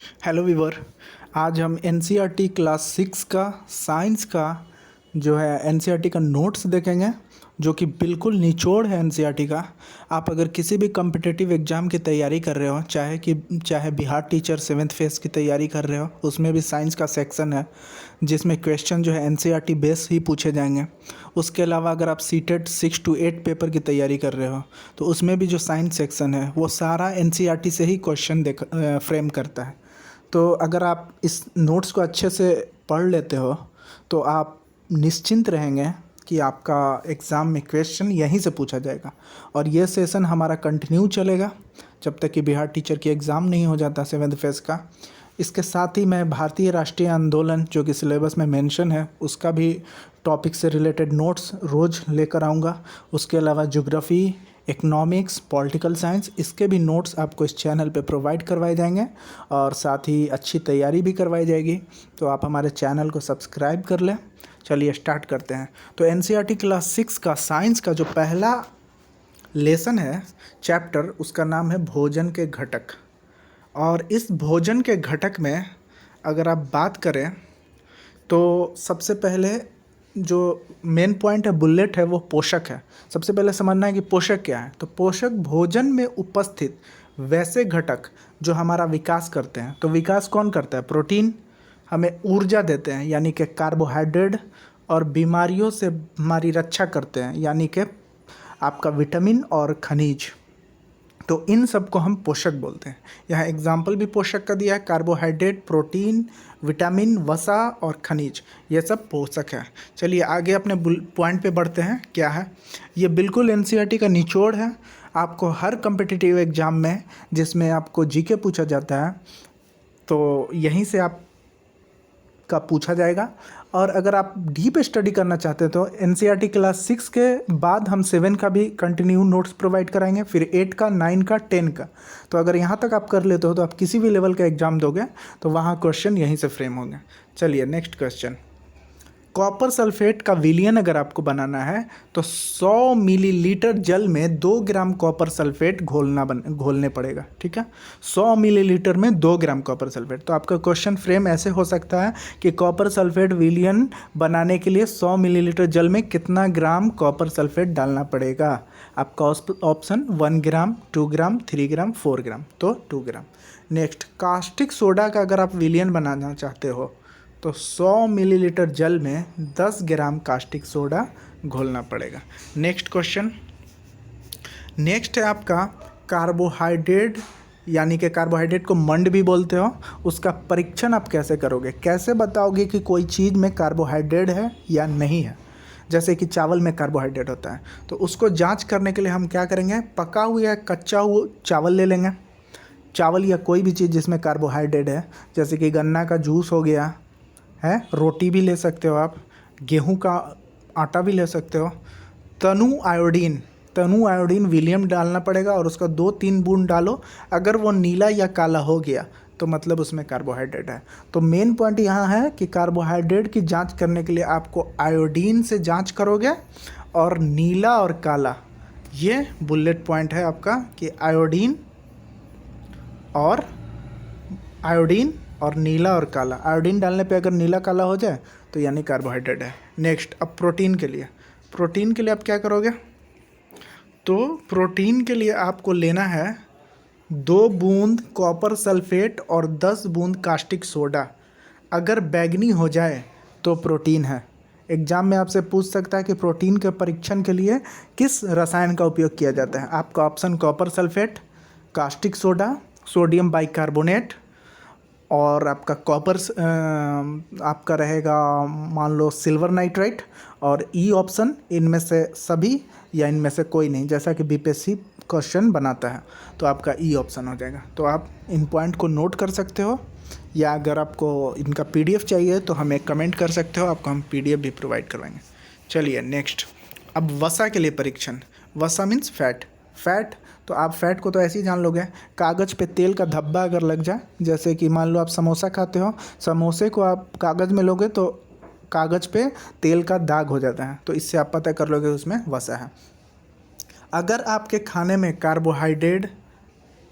Hello Weaver. आज हम NCERT class 6 का साइंस का जो है एनसीईआरटी का नोट्स देखेंगे, जो कि बिल्कुल निचोड़ है एनसीईआरटी का। आप अगर किसी भी कम्पिटिटिव एग्ज़ाम की तैयारी कर रहे हो, चाहे बिहार टीचर 7th फेज़ की तैयारी कर रहे हो, उसमें भी साइंस का सेक्शन है जिसमें क्वेश्चन जो है एनसीईआरटी बेस ही पूछे जाएंगे। उसके अलावा अगर आप सीटेट 6 to 8 पेपर की तैयारी कर रहे हो तो उसमें भी जो साइंस सेक्शन है वो सारा एनसीईआरटी से ही क्वेश्चन फ्रेम करता है। तो अगर आप इस नोट्स को अच्छे से पढ़ लेते हो तो आप निश्चिंत रहेंगे कि आपका एग्ज़ाम में क्वेश्चन यहीं से पूछा जाएगा। और ये सेशन हमारा कंटिन्यू चलेगा जब तक कि बिहार टीचर की एग्ज़ाम नहीं हो जाता 7th फेज़ का। इसके साथ ही मैं भारतीय राष्ट्रीय आंदोलन जो कि सिलेबस में मेंशन है उसका भी टॉपिक से रिलेटेड नोट्स रोज़ लेकर आऊँगा। उसके अलावा ज्योग्राफी, इकोनॉमिक्स, पॉलिटिकल साइंस, इसके भी नोट्स आपको इस चैनल पे प्रोवाइड करवाए जाएंगे और साथ ही अच्छी तैयारी भी करवाई जाएगी। तो आप हमारे चैनल को सब्सक्राइब कर लें। चलिए स्टार्ट करते हैं। तो एनसीईआरटी क्लास 6 का साइंस का जो पहला लेसन है, चैप्टर, उसका नाम है भोजन के घटक। और इस भोजन के घटक में अगर आप बात करें तो सबसे पहले जो मेन पॉइंट है, बुलेट है, वो पोषक है। सबसे पहले समझना है कि पोषक क्या है। तो पोषक भोजन में उपस्थित वैसे घटक जो हमारा विकास करते हैं। तो विकास कौन करता है? प्रोटीन हमें ऊर्जा देते हैं यानी कि कार्बोहाइड्रेट, और बीमारियों से हमारी रक्षा करते हैं यानी कि आपका विटामिन और खनिज। तो इन सब को हम पोषक बोलते हैं। यहाँ एग्जाम्पल भी पोषक का दिया है, कार्बोहाइड्रेट, प्रोटीन, विटामिन, वसा और खनिज, ये सब पोषक है। चलिए आगे अपने पॉइंट पे बढ़ते हैं। क्या है ये? बिल्कुल एनसीईआरटी का निचोड़ है। आपको हर कम्पिटिटिव एग्ज़ाम में जिसमें आपको जीके पूछा जाता है तो यहीं से आप का पूछा जाएगा। और अगर आप डीप स्टडी करना चाहते हैं तो एनसीईआरटी क्लास 6 के बाद हम 7 का भी कंटिन्यू नोट्स प्रोवाइड कराएंगे, फिर 8 का, 9 का, 10 का। तो अगर यहाँ तक आप कर लेते हो तो आप किसी भी लेवल का एग्ज़ाम दोगे तो वहाँ क्वेश्चन यहीं से फ्रेम होंगे। चलिए नेक्स्ट क्वेश्चन। कॉपर सल्फेट का विलयन अगर आपको बनाना है तो 100 मिलीलीटर जल में 2 ग्राम कॉपर सल्फेट घोलने पड़ेगा। ठीक है, 100 मिलीलीटर में 2 ग्राम कॉपर सल्फेट। तो आपका क्वेश्चन फ्रेम ऐसे हो सकता है कि कॉपर सल्फेट विलयन बनाने के लिए 100 मिलीलीटर जल में कितना ग्राम कॉपर सल्फेट डालना पड़ेगा? आपका ऑप्शन 1 ग्राम, 2 ग्राम, 3 ग्राम, 4 ग्राम। तो 2 ग्राम। नेक्स्ट, कास्टिक सोडा का अगर आप विलयन बनाना चाहते हो तो 100 मिलीलीटर जल में 10 ग्राम कास्टिक सोडा घोलना पड़ेगा। Next question. नेक्स्ट है आपका कार्बोहाइड्रेट, यानी कि कार्बोहाइड्रेट को मंड भी बोलते हो। उसका परीक्षण आप कैसे करोगे? कैसे बताओगे कि कोई चीज़ में कार्बोहाइड्रेट है या नहीं है? जैसे कि चावल में कार्बोहाइड्रेट होता है तो उसको जांच करने के लिए हम क्या करेंगे? पका हुआ या कच्चा हुआ चावल ले लेंगे। चावल या कोई भी चीज़ जिसमें कार्बोहाइड्रेट है, जैसे कि गन्ना का जूस हो गया है, रोटी भी ले सकते हो आप, गेहूं का आटा भी ले सकते हो। तनु आयोडीन विलियम डालना पड़ेगा और उसका 2-3 बूंद डालो। अगर वो नीला या काला हो गया तो मतलब उसमें कार्बोहाइड्रेट है। तो मेन पॉइंट यहाँ है कि कार्बोहाइड्रेट की जांच करने के लिए आपको आयोडीन से जांच करोगे, और नीला और काला, ये बुलेट पॉइंट है आपका कि आयोडीन और नीला और काला। आयोडीन डालने पे अगर नीला काला हो जाए तो यानी कार्बोहाइड्रेट है। नेक्स्ट, अब प्रोटीन के लिए आप क्या करोगे? तो प्रोटीन के लिए आपको लेना है 2 बूंद कॉपर सल्फेट और 10 बूंद कास्टिक सोडा। अगर बैगनी हो जाए तो प्रोटीन है। एग्जाम में आपसे पूछ सकता है कि प्रोटीन के परीक्षण के लिए किस रसायन का उपयोग किया जाता है। आपका option copper sulphate, caustic soda, sodium bicarbonate, और आपका आपका रहेगा मान लो सिल्वर नाइट्राइट, और ई ऑप्शन इनमें से सभी या इनमें से कोई नहीं, जैसा कि बीपीएससी क्वेश्चन बनाता है। तो आपका ई ऑप्शन हो जाएगा। तो आप इन पॉइंट को नोट कर सकते हो, या अगर आपको इनका पीडीएफ चाहिए तो हमें कमेंट कर सकते हो, आपको हम पीडीएफ भी प्रोवाइड करवाएंगे। चलिए नेक्स्ट। अब वसा के लिए परीक्षण। वसा मीन्स फैट। तो आप फैट को तो ऐसे ही जान लोगे, कागज़ पे तेल का धब्बा अगर लग जाए, जैसे कि मान लो आप समोसा खाते हो, समोसे को आप कागज़ में लोगे तो कागज़ पे तेल का दाग हो जाता है, तो इससे आप पता कर लोगे उसमें वसा है। अगर आपके खाने में कार्बोहाइड्रेट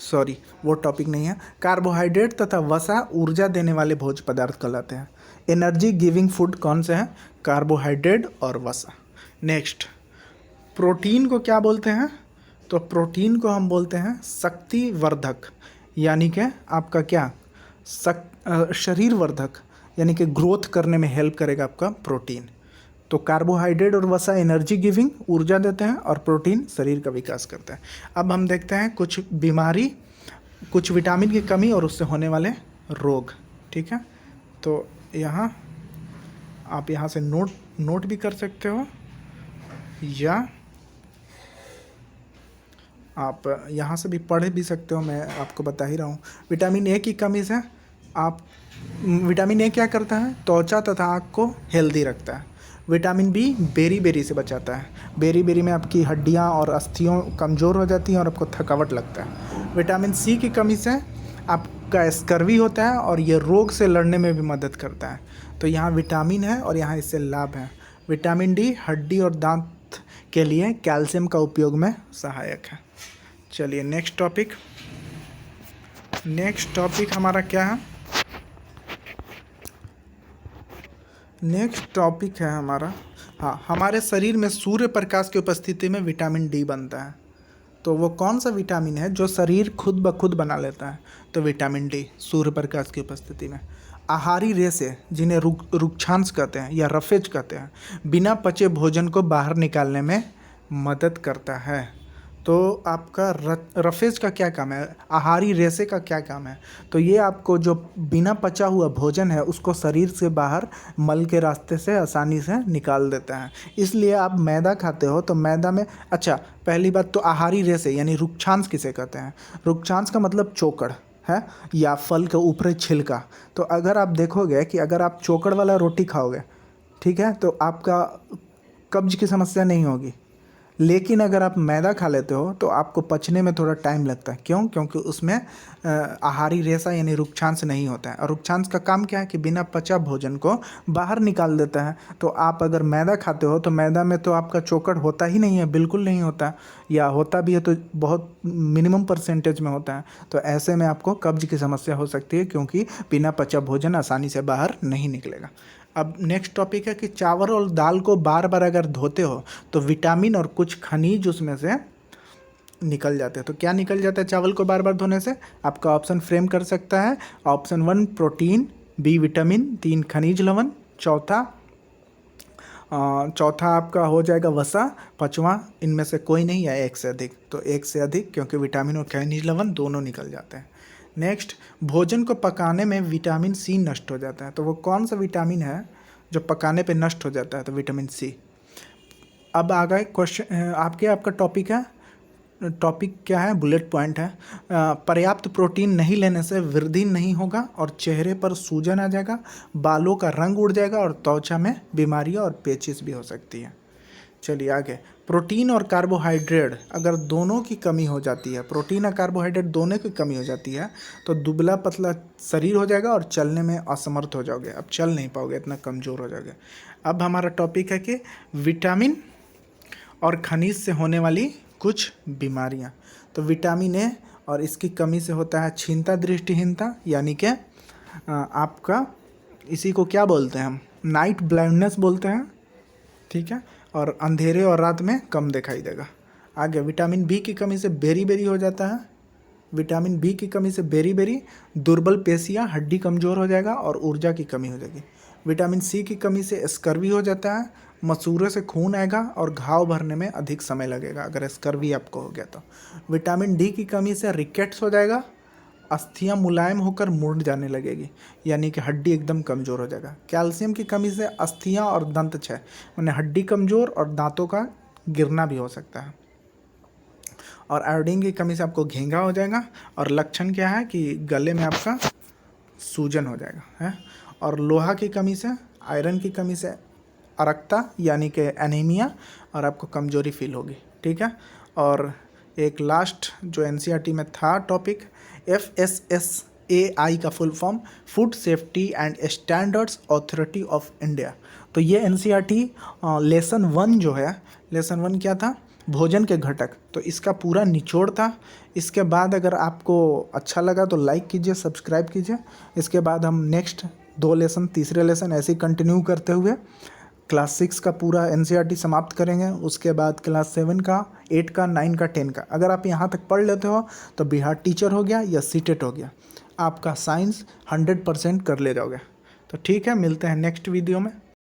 सॉरी वो टॉपिक नहीं है। कार्बोहाइड्रेट तथा वसा ऊर्जा देने वाले भोज्य पदार्थ कहलाते हैं। एनर्जी गिविंग फूड कौन से हैं? कार्बोहाइड्रेट और वसा। नेक्स्ट, प्रोटीन को क्या बोलते हैं? तो प्रोटीन को हम बोलते हैं शक्तिवर्धक, यानी कि आपका क्या शरीर वर्धक, यानी कि ग्रोथ करने में हेल्प करेगा आपका प्रोटीन। तो कार्बोहाइड्रेट और वसा एनर्जी गिविंग ऊर्जा देते हैं और प्रोटीन शरीर का विकास करता है। अब हम देखते हैं कुछ बीमारी, कुछ विटामिन की कमी और उससे होने वाले रोग। ठीक है, तो यहाँ आप यहाँ से नोट भी कर सकते हो या आप यहाँ से भी पढ़ भी सकते हो, मैं आपको बता ही रहा हूँ। विटामिन ए की कमी से विटामिन ए क्या करता है? त्वचा तथा आँख को हेल्दी रखता है। विटामिन बी बेरी से बचाता है। बेरी में आपकी हड्डियाँ और अस्थियाँ कमज़ोर हो जाती हैं और आपको थकावट लगता है। विटामिन सी की कमी से आपका स्कर्वी होता है और ये रोग से लड़ने में भी मदद करता है। तो यहाँ विटामिन है और यहाँ इससे लाभ है। विटामिन डी हड्डी और दांत के लिए कैल्शियम का उपयोग में सहायक है। चलिए नेक्स्ट टॉपिक हमारा क्या है? नेक्स्ट टॉपिक है हमारा, हाँ, हमारे शरीर में सूर्य प्रकाश की उपस्थिति में विटामिन डी बनता है। तो वो कौन सा विटामिन है जो शरीर खुद ब खुद बना लेता है? तो विटामिन डी सूर्य प्रकाश की उपस्थिति में। आहारी रेशे, जिन्हें रुक्षांश कहते हैं या रफेज कहते हैं, बिना पचे भोजन को बाहर निकालने में मदद करता है। तो आपका रफेज का क्या काम है? आहारी रेशे का क्या काम है? तो ये आपको जो बिना पचा हुआ भोजन है उसको शरीर से बाहर मल के रास्ते से आसानी से निकाल देता है। इसलिए आप मैदा खाते हो तो मैदा में, अच्छा पहली बात तो आहारी रेशे यानी रुक्षांश किसे कहते हैं? रुक्षांश का मतलब चोकड़ है या फल के ऊपरी छिलका। तो अगर आप देखोगे कि अगर आप चोकड़ वाला रोटी खाओगे, ठीक है, तो आपका कब्ज की समस्या नहीं होगी। लेकिन अगर आप मैदा खा लेते हो तो आपको पचने में थोड़ा टाइम लगता है। क्यों? क्योंकि उसमें आहारी रेशा यानी रुक्षांश नहीं होता है। और रुक्षांश का काम क्या है कि बिना पचा भोजन को बाहर निकाल देता है। तो आप अगर मैदा खाते हो तो मैदा में तो आपका चोकड़ होता ही नहीं है, बिल्कुल नहीं होता, या होता भी है तो बहुत मिनिमम परसेंटेज में होता है। तो ऐसे में आपको कब्ज की समस्या हो सकती है, क्योंकि बिना पचा भोजन आसानी से बाहर नहीं निकलेगा। अब नेक्स्ट टॉपिक है कि चावल और दाल को बार बार अगर धोते हो तो विटामिन और कुछ खनिज उसमें से निकल जाते हैं। तो क्या निकल जाता है चावल को बार बार धोने से? आपका ऑप्शन फ्रेम कर सकता है। ऑप्शन 1 प्रोटीन, बी विटामिन, 3 खनिज लवण, चौथा आपका हो जाएगा वसा, 5वां इनमें से कोई नहीं या एक से अधिक। तो एक से अधिक, क्योंकि विटामिन और खनिज लवण दोनों निकल जाते हैं। नेक्स्ट, भोजन को पकाने में विटामिन सी नष्ट हो जाता है। तो वो कौन सा विटामिन है जो पकाने पे नष्ट हो जाता है? तो विटामिन सी। अब आ गए क्वेश्चन, आपका टॉपिक क्या है? बुलेट पॉइंट है। पर्याप्त प्रोटीन नहीं लेने से वृद्धि नहीं होगा और चेहरे पर सूजन आ जाएगा, बालों का रंग उड़ जाएगा और त्वचा में बीमारियां और पेचिश भी हो सकती है। चलिए आगे, प्रोटीन और कार्बोहाइड्रेट अगर दोनों की कमी हो जाती है, प्रोटीन और कार्बोहाइड्रेट दोनों की कमी हो जाती है तो दुबला पतला शरीर हो जाएगा और चलने में असमर्थ हो जाओगे। अब चल नहीं पाओगे, इतना कमज़ोर हो जाओगे। अब हमारा टॉपिक है कि विटामिन और खनिज से होने वाली कुछ बीमारियां। तो विटामिन ए और इसकी कमी से होता है क्षीणता, दृष्टिहीनता, यानी कि आपका इसी को क्या बोलते हैं हम? नाइट ब्लाइंडनेस बोलते हैं। ठीक है, और अंधेरे और रात में कम दिखाई देगा। आगे, विटामिन बी की कमी से बेरी हो जाता है। विटामिन बी की कमी से बेरी, दुर्बल पेशियां, हड्डी कमज़ोर हो जाएगा और ऊर्जा की कमी हो जाएगी। विटामिन सी की कमी से स्कर्वी हो जाता है, मसूड़े से खून आएगा और घाव भरने में अधिक समय लगेगा अगर स्कर्वी आपको हो गया तो। विटामिन डी की कमी से रिकेट्स हो जाएगा, अस्थियां मुलायम होकर मुड़ जाने लगेगी, यानी कि हड्डी एकदम कमज़ोर हो जाएगा। कैल्शियम की कमी से अस्थियां और दंत क्षय, यानी हड्डी कमज़ोर और दांतों का गिरना भी हो सकता है। और आयोडीन की कमी से आपको घेंघा हो जाएगा। और लक्षण क्या है कि गले में आपका सूजन हो जाएगा है। और लोहा की कमी से, आयरन की कमी से अरक्ता यानी कि एनीमिया और आपको कमज़ोरी फील होगी। ठीक है, और एक लास्ट जो एनसीईआरटी में था टॉपिक, FSSAI का full form food safety and standards authority of India. तो ये एनसीईआरटी लेसन 1 जो है, लेसन 1 क्या था? भोजन के घटक। तो इसका पूरा निचोड़ था। इसके बाद अगर आपको अच्छा लगा तो लाइक कीजिए, सब्सक्राइब कीजिए। इसके बाद हम नेक्स्ट 2 लेसन, तीसरे लेसन ऐसे ही कंटिन्यू करते हुए क्लास 6 का पूरा एनसीईआरटी समाप्त करेंगे। उसके बाद क्लास 7 का, 8 का, 9 का, 10 का। अगर आप यहाँ तक पढ़ लेते हो तो बिहार टीचर हो गया या सीटेट हो गया, आपका साइंस 100% कर ले जाओगे। तो ठीक है, मिलते हैं नेक्स्ट वीडियो में।